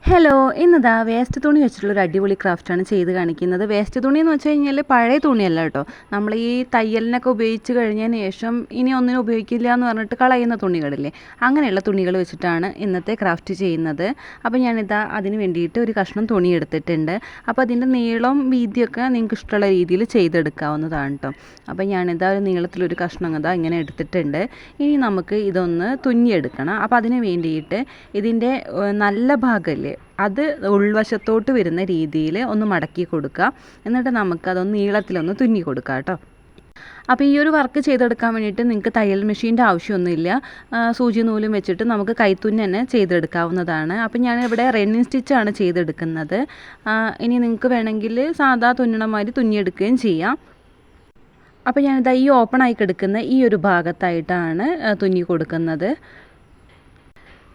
Hello, ഇന്നിതാ waste തുണി വെച്ചിട്ടുള്ളൊരു അടിപൊളി ക്രാഫ്റ്റാണ് ചെയ്ത് കാണിക്കുന്നത്. വേസ്റ്റ് തുണി എന്ന് വെച്ച് കഴിഞ്ഞാൽ പഴയ തുണിയല്ല കേട്ടോ. നമ്മൾ ഈ തയ്യലിനൊക്കെ ഉപയോഗിച്ച് കഴിഞ്ഞതിന് ശേഷം ഇനി ഒന്നിനും ഉപയോഗിക്കില്ല എന്ന് പറഞ്ഞിട്ട് കളയുന്ന തുണികളില്ലേ, അങ്ങനെയുള്ള തുണികൾ വെച്ചിട്ടാണ് ഇന്നത്തെ ക്രാഫ്റ്റ് ചെയ്യുന്നത്. അപ്പോൾ ഞാനിതാ അതിന് വേണ്ടിയിട്ട് ഒരു കഷ്ണം തുണി എടുത്തിട്ടുണ്ട്. അപ്പോൾ അതിൻ്റെ നീളം വീതിയൊക്കെ നിങ്ങൾക്ക് ഇഷ്ടമുള്ള രീതിയിൽ ചെയ്തെടുക്കാവുന്നതാണ് കേട്ടോ. അപ്പോൾ ഞാനിതാ ഒരു നീളത്തിലൊരു കഷ്ണം ഇതാ ഇങ്ങനെ എടുത്തിട്ടുണ്ട്. ഇനി നമുക്ക് ഇതൊന്ന് തുന്നിയെടുക്കണം. അപ്പോൾ അതിന് വേണ്ടിയിട്ട് ഇതിൻ്റെ നല്ല ഭാഗമല്ലേ അത് ഉൾവശത്തോട്ട് വരുന്ന രീതിയിൽ ഒന്ന് മടക്കി കൊടുക്കുക. എന്നിട്ട് നമുക്കതൊന്ന് നീളത്തിലൊന്ന് തുന്നി കൊടുക്കുക കേട്ടോ. അപ്പോൾ ഈ ഒരു വർക്ക് ചെയ്തെടുക്കാൻ വേണ്ടിയിട്ട് നിങ്ങൾക്ക് തയ്യൽ മെഷീൻ്റെ ആവശ്യമൊന്നുമില്ല. സൂചി നൂലും വെച്ചിട്ട് നമുക്ക് കൈത്തുന്നി തന്നെ ചെയ്തെടുക്കാവുന്നതാണ്. അപ്പോൾ ഞാനിവിടെ റണ്ണിങ് സ്റ്റിച്ചാണ് ചെയ്തെടുക്കുന്നത്. ഇനി നിങ്ങൾക്ക് വേണമെങ്കിൽ സാധാ തുന്നണമാതിരി തുന്നിയെടുക്കുകയും ചെയ്യാം. അപ്പോൾ ഞാനിതാ ഈ ഓപ്പൺ ആയി കിടക്കുന്ന ഈ ഒരു ഭാഗത്തായിട്ടാണ് തുന്നി കൊടുക്കുന്നത്.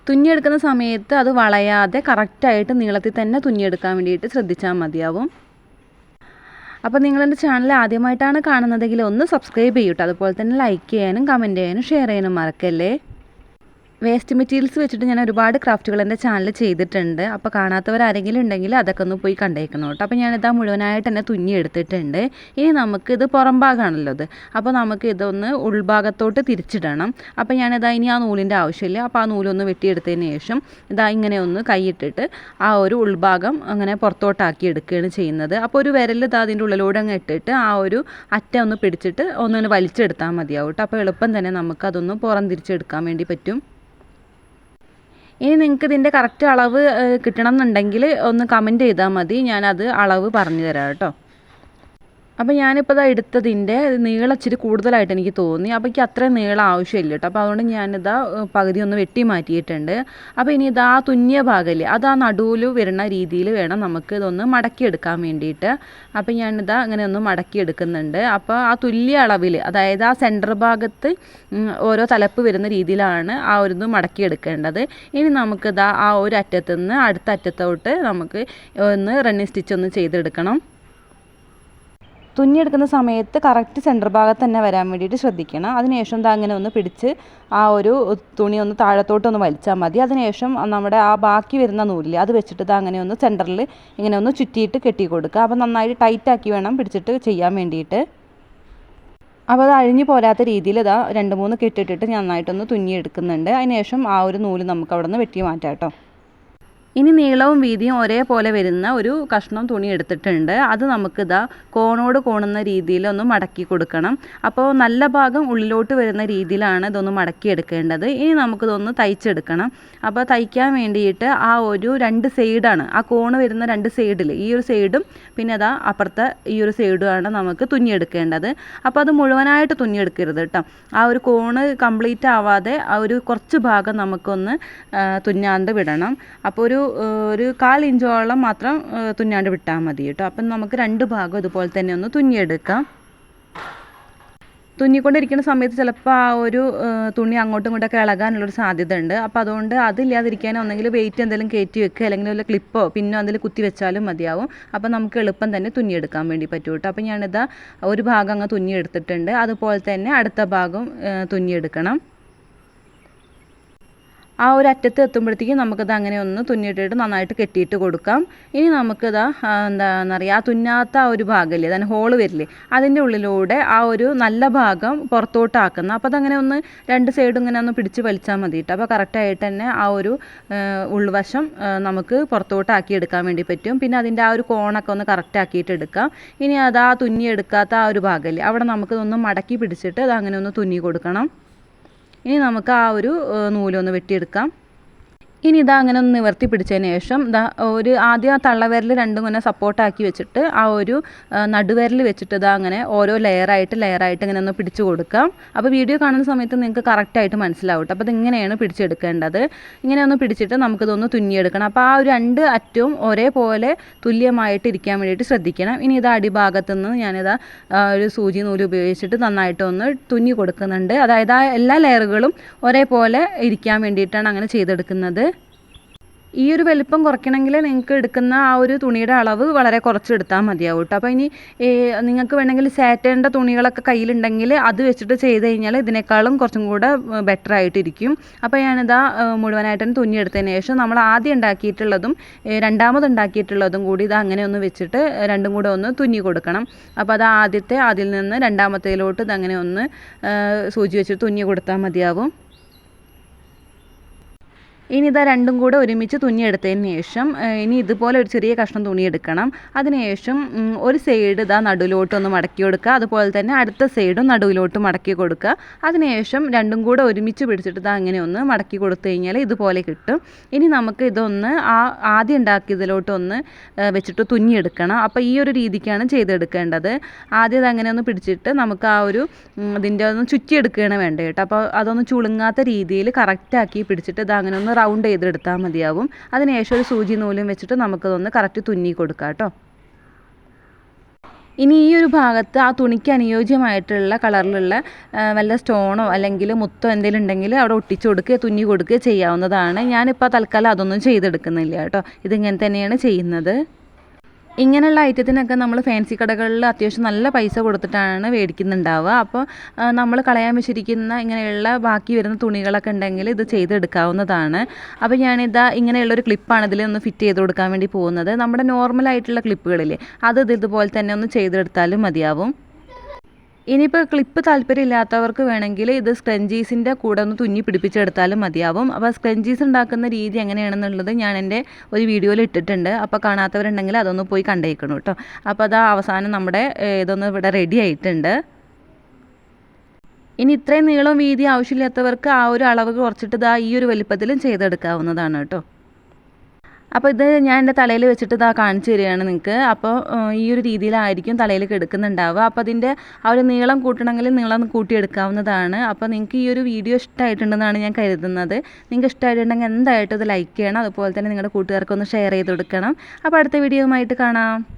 തുന്നിയെടുക്കുന്ന സമയത്ത് അത് വളയാതെ കറക്റ്റായിട്ട് നീളത്തിൽ തന്നെ തുന്നിയെടുക്കാൻ വേണ്ടിയിട്ട് ശ്രദ്ധിച്ചാൽ മതിയാവും. അപ്പോൾ നിങ്ങളെൻ്റെ ചാനൽ ആദ്യമായിട്ടാണ് കാണുന്നതെങ്കിൽ ഒന്ന് സബ്സ്ക്രൈബ് ചെയ്യൂട്ടോ. അതുപോലെ തന്നെ ലൈക്ക് ചെയ്യാനും കമൻറ്റ് ചെയ്യാനും ഷെയർ ചെയ്യാനും മറക്കല്ലേ. വേസ്റ്റ് മെറ്റീരിയൽസ് വെച്ചിട്ട് ഞാൻ ഒരുപാട് ക്രാഫ്റ്റുകൾ എൻ്റെ ചാനൽ ചെയ്തിട്ടുണ്ട്. അപ്പോൾ കാണാത്തവരാരെങ്കിലും ഉണ്ടെങ്കിൽ അതൊക്കെ ഒന്ന് പോയി കണ്ടേക്കണം കേട്ടോ. അപ്പോൾ ഞാനിതാ മുഴുവനായിട്ട് തന്നെ തുന്നി എടുത്തിട്ടുണ്ട്. ഇനി നമുക്കിത് പുറം ഭാഗമാണല്ലോ ഇത്. അപ്പോൾ നമുക്ക് ഇതൊന്ന് ഉൾഭാഗത്തോട്ട് തിരിച്ചിടണം. അപ്പോൾ ഞാനിതാ ഇനി ആ നൂലിൻ്റെ ആവശ്യമില്ല. അപ്പോൾ ആ നൂലൊന്ന് വെട്ടിയെടുത്തതിന് ശേഷം ഇതാ ഇങ്ങനെ ഒന്ന് കൈയിട്ടിട്ട് ആ ഒരു ഉൾഭാഗം അങ്ങനെ പുറത്തോട്ടാക്കി എടുക്കുകയാണ് ചെയ്യുന്നത്. അപ്പോൾ ഒരു വിരൽ ഇതാ അതിൻ്റെ ഉള്ളിലൂടെ അങ്ങ് ഇട്ടിട്ട് ആ ഒരു അറ്റം ഒന്ന് പിടിച്ചിട്ട് ഒന്നിങ്ങനെ വലിച്ചെടുത്താൽ മതിയാവും കേട്ടോ. അപ്പോൾ എളുപ്പം തന്നെ നമുക്കതൊന്ന് പുറം തിരിച്ചെടുക്കാൻ വേണ്ടി പറ്റും. ഇനി നിങ്ങൾക്ക് ഇതിൻ്റെ കറക്റ്റ് അളവ് കിട്ടണം എന്നുണ്ടെങ്കിൽ ഒന്ന് കമൻറ്റ് ചെയ്താൽ മതി, ഞാനത് അളവ് പറഞ്ഞു തരാം കേട്ടോ. അപ്പോൾ ഞാനിപ്പോൾ ഇതാ എടുത്തതിൻ്റെ നീളം ഇച്ചിരി കൂടുതലായിട്ട് എനിക്ക് തോന്നി. അപ്പോൾ എനിക്ക് അത്രയും നീളം ആവശ്യമില്ല കേട്ടോ. അപ്പോൾ അതുകൊണ്ട് ഞാനിതാ പകുതി ഒന്ന് വെട്ടി മാറ്റിയിട്ടുണ്ട്. അപ്പോൾ ഇനി ഇതാ തുന്നിയ ഭാഗമില്ലേ, അത് ആ നടുവിൽ വരുന്ന രീതിയിൽ വേണം നമുക്ക് ഇതൊന്ന് മടക്കിയെടുക്കാൻ വേണ്ടിയിട്ട്. അപ്പോൾ ഞാനിതാ അങ്ങനെ ഒന്ന് മടക്കിയെടുക്കുന്നുണ്ട്. അപ്പോൾ ആ തുല്യ അളവിൽ, അതായത് ആ സെൻറ്റർ ഭാഗത്ത് ഓരോ തലപ്പ് വരുന്ന രീതിയിലാണ് ആ ഒരു ഇത് മടക്കിയെടുക്കേണ്ടത്. ഇനി നമുക്കിതാ ആ ഒരു അറ്റത്തു നിന്ന് അടുത്ത അറ്റത്തോട്ട് നമുക്ക് ഒന്ന് റണ്ണിങ് സ്റ്റിച്ച് ഒന്ന് ചെയ്തെടുക്കണം. തുന്നിയെടുക്കുന്ന സമയത്ത് കറക്റ്റ് സെൻറ്റർ ഭാഗത്ത് തന്നെ വരാൻ വേണ്ടിയിട്ട് ശ്രദ്ധിക്കണം. അതിനുശേഷം ഇതാ അങ്ങനെ ഒന്ന് പിടിച്ച് ആ ഒരു തുണി ഒന്ന് താഴത്തോട്ടൊന്ന് വലിച്ചാൽ മതി. അതിനുശേഷം നമ്മുടെ ആ ബാക്കി വരുന്ന നൂലിൽ അത് വെച്ചിട്ട് ഇതാ അങ്ങനെ ഒന്ന് സെൻറ്ററിൽ ഇങ്ങനെ ഒന്ന് ചുറ്റിയിട്ട് കെട്ടി കൊടുക്കുക. അപ്പോൾ നന്നായിട്ട് ടൈറ്റാക്കി വേണം പിടിച്ചിട്ട് ചെയ്യാൻ വേണ്ടിയിട്ട്. അപ്പോൾ അത് അഴിഞ്ഞു പോരാത്ത രീതിയിൽ ഇതാ 2-3 കെട്ടിട്ടിട്ട് നന്നായിട്ടൊന്ന് തുന്നിയെടുക്കുന്നുണ്ട്. അതിനുശേഷം ആ ഒരു നൂല് നമുക്ക് അവിടെ നിന്ന് വെട്ടി മാറ്റാം കേട്ടോ. ഇനി നീളവും വീതിയും ഒരേപോലെ വരുന്ന ഒരു കഷ്ണം തുണി എടുത്തിട്ടുണ്ട്. അത് നമുക്കിതാ കോണോട് കോണുന്ന രീതിയിലൊന്ന് മടക്കി കൊടുക്കണം. അപ്പോൾ നല്ല ഭാഗം ഉള്ളിലോട്ട് വരുന്ന രീതിയിലാണ് ഇതൊന്ന് മടക്കി എടുക്കേണ്ടത്. ഇനി നമുക്കിതൊന്ന് തയ്ച്ചെടുക്കണം. അപ്പോൾ തയ്ക്കാൻ വേണ്ടിയിട്ട് ആ ഒരു 2 സൈഡാണ്, ആ കോണ് വരുന്ന 2 സൈഡിൽ ഈ ഒരു സൈഡും പിന്നെ അതാ അപ്പുറത്തെ ഈ ഒരു സൈഡുമാണ് നമുക്ക് തുന്നിയെടുക്കേണ്ടത്. അപ്പോൾ അത് മുഴുവനായിട്ട് തുന്നിയെടുക്കരുത് കേട്ടോ. ആ ഒരു കോണ് കംപ്ലീറ്റ് ആവാതെ ആ ഒരു കുറച്ച് ഭാഗം നമുക്കൊന്ന് തുന്നാണ്ട് വിടണം. അപ്പോൾ ഒരു 1/4 ഇഞ്ചോളം മാത്രം തുന്നാണ്ട് വിട്ടാൽ മതി കേട്ടോ. അപ്പം നമുക്ക് 2 ഭാഗം ഇതുപോലെ തന്നെ ഒന്ന് തുന്നിയെടുക്കാം. തുന്നിക്കൊണ്ടിരിക്കുന്ന സമയത്ത് ചിലപ്പോൾ ആ ഒരു തുണി അങ്ങോട്ടും ഇങ്ങോട്ടൊക്കെ ഇളകാനുള്ളൊരു സാധ്യത ഉണ്ട്. അപ്പോൾ അതുകൊണ്ട് അതില്ലാതിരിക്കാൻ ഒന്നെങ്കിൽ വെയിറ്റ് എന്തെങ്കിലും കയറ്റി വെക്കുക, അല്ലെങ്കിൽ വല്ല ക്ലിപ്പോ പിന്നോ എന്തെങ്കിലും കുത്തി വെച്ചാലും മതിയാവും. അപ്പോൾ നമുക്ക് എളുപ്പം തന്നെ തുന്നിയെടുക്കാൻ വേണ്ടി പറ്റും കേട്ടോ. അപ്പോൾ ഞാനിതാ ഒരു ഭാഗം അങ്ങ് തുന്നിയെടുത്തിട്ടുണ്ട്. അതുപോലെ തന്നെ അടുത്ത ഭാഗം തുന്നിയെടുക്കണം. ആ ഒരു അറ്റത്ത് എത്തുമ്പോഴത്തേക്കും നമുക്കത് അങ്ങനെ ഒന്ന് തുന്നിയിട്ടിട്ട് നന്നായിട്ട് കെട്ടിയിട്ട് കൊടുക്കാം. ഇനി നമുക്കിതാ എന്താണെന്നറിയാം, ആ തുന്നാത്ത ആ ഒരു ഭാഗമില്ലേ, അതിന് ഹോള് വരില്ലേ, അതിൻ്റെ ഉള്ളിലൂടെ ആ ഒരു നല്ല ഭാഗം പുറത്തോട്ടാക്കുന്ന. അപ്പോൾ അതങ്ങനെ ഒന്ന് 2 സൈഡും ഇങ്ങനെ ഒന്ന് പിടിച്ച് വലിച്ചാൽ മതി കേട്ടോ. അപ്പോൾ കറക്റ്റായിട്ട് തന്നെ ആ ഒരു ഉൾവശം നമുക്ക് പുറത്തോട്ടാക്കി എടുക്കാൻ വേണ്ടി പറ്റും. പിന്നെ അതിൻ്റെ ആ ഒരു കോണൊക്കെ ഒന്ന് കറക്റ്റാക്കിയിട്ട് എടുക്കാം. ഇനി അത് ആ തുന്നിയെടുക്കാത്ത ആ ഒരു ഭാഗമില്ലേ, അവിടെ നമുക്കിതൊന്ന് മടക്കി പിടിച്ചിട്ട് അത് അങ്ങനെ ഒന്ന് തുന്നി കൊടുക്കണം. ഇനി നമുക്ക് ആ ഒരു നൂലൊന്ന് വെട്ടിയെടുക്കാം. ഇനി ഇതാ അങ്ങനെ ഒന്ന് നിവർത്തി പിടിച്ചതിന് ശേഷം ഒരു ആദ്യം ആ തള്ളവിരൽ രണ്ടും ഇങ്ങനെ സപ്പോർട്ടാക്കി വെച്ചിട്ട് ആ ഒരു നടുവിരൽ വെച്ചിട്ട് ഇതാ അങ്ങനെ ഓരോ ലെയറായിട്ട് ഇങ്ങനെ ഒന്ന് പിടിച്ചു കൊടുക്കാം. അപ്പോൾ വീഡിയോ കാണുന്ന സമയത്ത് നിങ്ങൾക്ക് കറക്റ്റായിട്ട് മനസ്സിലാവും കേട്ടോ. അപ്പോൾ ഇതിങ്ങനെയാണ് പിടിച്ചെടുക്കേണ്ടത്. ഇങ്ങനെ ഒന്ന് പിടിച്ചിട്ട് നമുക്കിതൊന്ന് തുന്നിയെടുക്കണം. അപ്പോൾ ആ ഒരു 2 അറ്റവും ഒരേപോലെ തുല്യമായിട്ട് ഇരിക്കാൻ വേണ്ടിയിട്ട് ശ്രദ്ധിക്കണം. ഇനി ഇത് അടിഭാഗത്തു നിന്ന് ഞാനിതാ ഒരു സൂചി നൂല് ഉപയോഗിച്ചിട്ട് നന്നായിട്ടൊന്ന് തുന്നി കൊടുക്കുന്നുണ്ട്. അതായത് ആ എല്ലാ ലെയറുകളും ഒരേപോലെ ഇരിക്കാൻ വേണ്ടിയിട്ടാണ് അങ്ങനെ ചെയ്തെടുക്കുന്നത്. ഈ ഒരു വലിപ്പം കുറയ്ക്കണമെങ്കിൽ നിങ്ങൾക്ക് എടുക്കുന്ന ആ ഒരു തുണിയുടെ അളവ് വളരെ കുറച്ചെടുത്താൽ മതിയാവും കേട്ടോ. അപ്പോൾ ഇനി നിങ്ങൾക്ക് വേണമെങ്കിൽ സാറ്റേണിൻ്റെ തുണികളൊക്കെ കയ്യിലുണ്ടെങ്കിൽ അത് വെച്ചിട്ട് ചെയ്ത് കഴിഞ്ഞാൽ ഇതിനേക്കാളും കുറച്ചും കൂടെ ബെറ്റർ ആയിട്ടിരിക്കും. അപ്പോൾ ഞാനിതാ മുഴുവനായിട്ടും തുന്നിയെടുത്തതിന് ശേഷം നമ്മൾ ആദ്യം ഉണ്ടാക്കിയിട്ടുള്ളതും രണ്ടാമത് ഉണ്ടാക്കിയിട്ടുള്ളതും കൂടി ഇത് അങ്ങനെ ഒന്ന് വെച്ചിട്ട് രണ്ടും കൂടെ ഒന്ന് തുന്നി കൊടുക്കണം. അപ്പോൾ അത് അതിൽ നിന്ന് രണ്ടാമത്തേലോട്ട് ഇതങ്ങനെ ഒന്ന് സൂചി വെച്ചിട്ട് തുന്നി കൊടുത്താൽ മതിയാവും. ഇനി ഇതാ രണ്ടും കൂടെ ഒരുമിച്ച് തുന്നിയെടുത്തതിന് ശേഷം ഇനി ഇതുപോലെ ഒരു ചെറിയ കഷ്ണം തുണി എടുക്കണം. അതിനുശേഷം ഒരു സൈഡ് ഇതാ നടുവിലോട്ടൊന്ന് മടക്കി കൊടുക്കുക, അതുപോലെ തന്നെ അടുത്ത സൈഡും നടുവിലോട്ട് മടക്കി കൊടുക്കുക. അതിനുശേഷം രണ്ടും കൂടെ ഒരുമിച്ച് പിടിച്ചിട്ട് ഇതാ അങ്ങനെ ഒന്ന് മടക്കി കൊടുത്തു കഴിഞ്ഞാൽ ഇതുപോലെ കിട്ടും. ഇനി നമുക്ക് ഇതൊന്ന് ആദ്യം ഉണ്ടാക്കിയതിലോട്ടൊന്ന് വെച്ചിട്ട് തുന്നിയെടുക്കണം. അപ്പോൾ ഈ ഒരു രീതിക്കാണ് ചെയ്തെടുക്കേണ്ടത്. ആദ്യം ഇതങ്ങനെ ഒന്ന് പിടിച്ചിട്ട് നമുക്ക് ആ ഒരു ഇതിൻ്റെ ഒന്ന് ചുറ്റിയെടുക്കുകയാണ് വേണ്ടത് കേട്ടോ. അപ്പോൾ അതൊന്ന് ചുളുങ്ങാത്ത രീതിയിൽ കറക്റ്റാക്കി പിടിച്ചിട്ട് ഇത് അങ്ങനെ ഒന്ന് റൗണ്ട് ചെയ്തെടുത്താൽ മതിയാവും. അതിനുശേഷം ഒരു സൂചി നൂലും വെച്ചിട്ട് നമുക്കതൊന്ന് കറക്റ്റ് തുന്നി കൊടുക്കാം കേട്ടോ. ഇനി ഈ ഒരു ഭാഗത്ത് ആ തുണിക്ക് അനുയോജ്യമായിട്ടുള്ള കളറിലുള്ള വല്ല സ്റ്റോണോ അല്ലെങ്കിൽ മുത്തോ എന്തെങ്കിലും ഉണ്ടെങ്കിൽ അവിടെ ഒട്ടിച്ചു കൊടുക്കുക, തുന്നി കൊടുക്കുക ചെയ്യാവുന്നതാണ്. ഞാനിപ്പോൾ തൽക്കാലം അതൊന്നും ചെയ്തെടുക്കുന്നില്ല കേട്ടോ. ഇതിങ്ങനെ തന്നെയാണ് ചെയ്യുന്നത്. ഇങ്ങനെയുള്ള ഐറ്റത്തിനൊക്കെ നമ്മൾ ഫാൻസി കടകളിൽ അത്യാവശ്യം നല്ല പൈസ കൊടുത്തിട്ടാണ് മേടിക്കുന്നുണ്ടാവുക. അപ്പോൾ നമ്മൾ കളയാൻ വെച്ചിരിക്കുന്ന ഇങ്ങനെയുള്ള ബാക്കി വരുന്ന തുണികളൊക്കെ ഉണ്ടെങ്കിൽ ഇത് ചെയ്തെടുക്കാവുന്നതാണ്. അപ്പോൾ ഞാനിതാ ഇങ്ങനെയുള്ളൊരു ക്ലിപ്പാണ് ഇതിലൊന്ന് ഫിറ്റ് ചെയ്ത് കൊടുക്കാൻ വേണ്ടി പോകുന്നത്. നമ്മുടെ നോർമലായിട്ടുള്ള ക്ലിപ്പുകളില്ലേ അത് ഇതുപോലെ തന്നെ ഒന്ന് ചെയ്തെടുത്താലും മതിയാവും. ഇനിയിപ്പോൾ ക്ലിപ്പ് താല്പര്യമില്ലാത്തവർക്ക് വേണമെങ്കിൽ ഇത് സ്ക്രഞ്ചീസിൻ്റെ കൂടെ ഒന്ന് തുന്നി പിടിപ്പിച്ചെടുത്താലും മതിയാവും. അപ്പോൾ സ്ക്രഞ്ചീസ് ഉണ്ടാക്കുന്ന രീതി എങ്ങനെയാണെന്നുള്ളത് ഞാൻ എൻ്റെ ഒരു വീഡിയോയിൽ ഇട്ടിട്ടുണ്ട്. അപ്പോൾ കാണാത്തവരുണ്ടെങ്കിൽ അതൊന്ന് പോയി കണ്ടേക്കണം കേട്ടോ. അപ്പോൾ അതാ അവസാനം നമ്മുടെ ഇതൊന്ന് ഇവിടെ റെഡി ആയിട്ടുണ്ട്. ഇനി ഇത്രയും നീളം വീതി ആവശ്യമില്ലാത്തവർക്ക് ആ ഒരു അളവ് കുറച്ചിട്ട് ഇതാ ഈ ഒരു വലിപ്പത്തിലും ചെയ്തെടുക്കാവുന്നതാണ് കേട്ടോ. അപ്പോൾ ഇത് ഞാൻ എൻ്റെ തലയിൽ വെച്ചിട്ട് ഇതാ കാണിച്ചു തരികയാണ് നിങ്ങൾക്ക്. അപ്പോൾ ഈ ഒരു രീതിയിലായിരിക്കും തലയിൽ കിടക്കുന്നുണ്ടാവുക. അപ്പോൾ അതിൻ്റെ ആ ഒരു നീളം കൂട്ടണമെങ്കിൽ നീളം കൂട്ടിയെടുക്കാവുന്നതാണ്. അപ്പോൾ നിങ്ങൾക്ക് ഈ ഒരു വീഡിയോ ഇഷ്ടമായിട്ടുണ്ടെന്നാണ് ഞാൻ കരുതുന്നത്. നിങ്ങൾക്ക് ഇഷ്ടമായിട്ടുണ്ടെങ്കിൽ എന്തായിട്ടും ഇത് ലൈക്ക് ചെയ്യണം. അതുപോലെ തന്നെ നിങ്ങളുടെ കൂട്ടുകാർക്കൊന്ന് ഷെയർ ചെയ്ത് കൊടുക്കണം. അപ്പോൾ അടുത്ത വീഡിയോയുമായിട്ട് കാണാം.